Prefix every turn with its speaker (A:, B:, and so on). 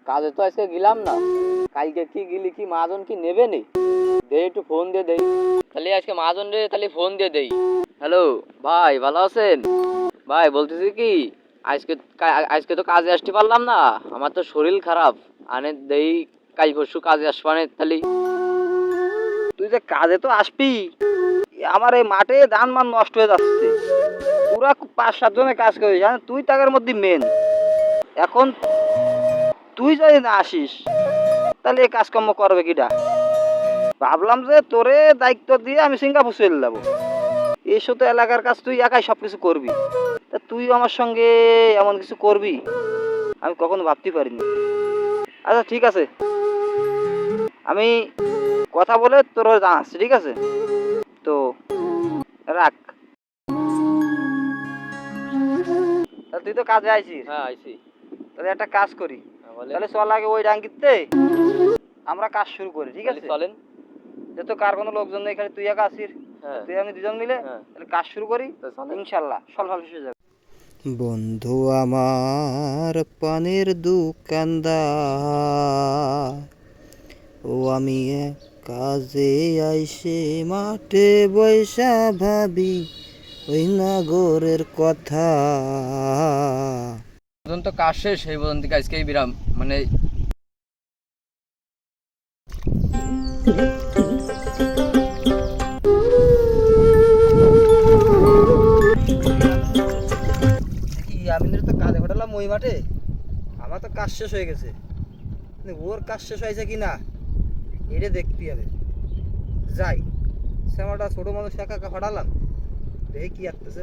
A: কাজে তো আজকে গেলাম না, কালকে কি গেলি কি মহাজন কি নেবে নি? দে একটু ফোন দিয়ে দেই। তাহলে আজকে মহাজন রে তাহলে ফোন দিয়ে দেই। হ্যালো ভাই, ভালো আছেন? ভাই বলতেছি কি, আজকে আজকে তো কাজে আসতে পারলাম না, আমার তো শরীর খারাপ। আনে দেই কাল পরশু কাজে আসবানে তাহলে।
B: তুই যে কাজে তো আসবি, আমার এই মাঠে ধান মান নষ্ট হয়ে যাচ্ছে। পুরা 5-7 জনে কাজ করিস, জানিস? তুই তাদের মধ্যে মেন। এখন তুই যদি না আসিস তাহলে এই কাজকর্ম করবে কিটা? ভাবলাম যে তোরে দায়িত্ব দিয়ে আমি সিঙ্গাপুর চলে যাবো। এসো তো এলাকার কাজ, তুই একাই সব কিছু করবি। তা তুই আমার সঙ্গে এমন কিছু করবি আমি কখনো ভাবতে পারিনি। আচ্ছা ঠিক আছে, আমি কথা বলে তোর জানাচ্ছি, ঠিক আছে? তো রাখ। তা তুই তো কাজে আইছিস।
A: হ্যাঁ আইছি।
B: তাহলে একটা কাজ করি,
A: বলে
B: তাহলে চল আগে ওই ডাঙ্গিতে আমরা কাজ শুরু করি, ঠিক আছে?
A: চলেন।
B: যেহেতু কার কোনো লোকজন নেই, খালি তুই একা আসিস,
A: হ্যাঁ
B: তুই আমি দুজন মিলে
A: হ্যাঁ
B: তাহলে কাজ শুরু করি।
A: চলেন।
B: ইনশাল্লাহ সল ভালো শেষ যাবে। বন্ধু আমার পানের দোকানদার, ও আমি এক কাজে আইসে মাঠে বৈশা ভাবি ওই নাগরের কথা।
A: পর্যন্ত কাজ শেষ, সেই পর্যন্ত আজকেই বিরাম মানে।
B: কি আমি তো কাজে ঘটালাম ওই মাঠে, আমার তো কাজ শেষ হয়ে গেছে, কিন্তু ওর কাজ শেষ হয়েছে কি না এটা দেখতে হবে। যাই, শ্যামাটা ছোট মানুষ একা একা ফাটালাম, দেখি কি আসতেছে।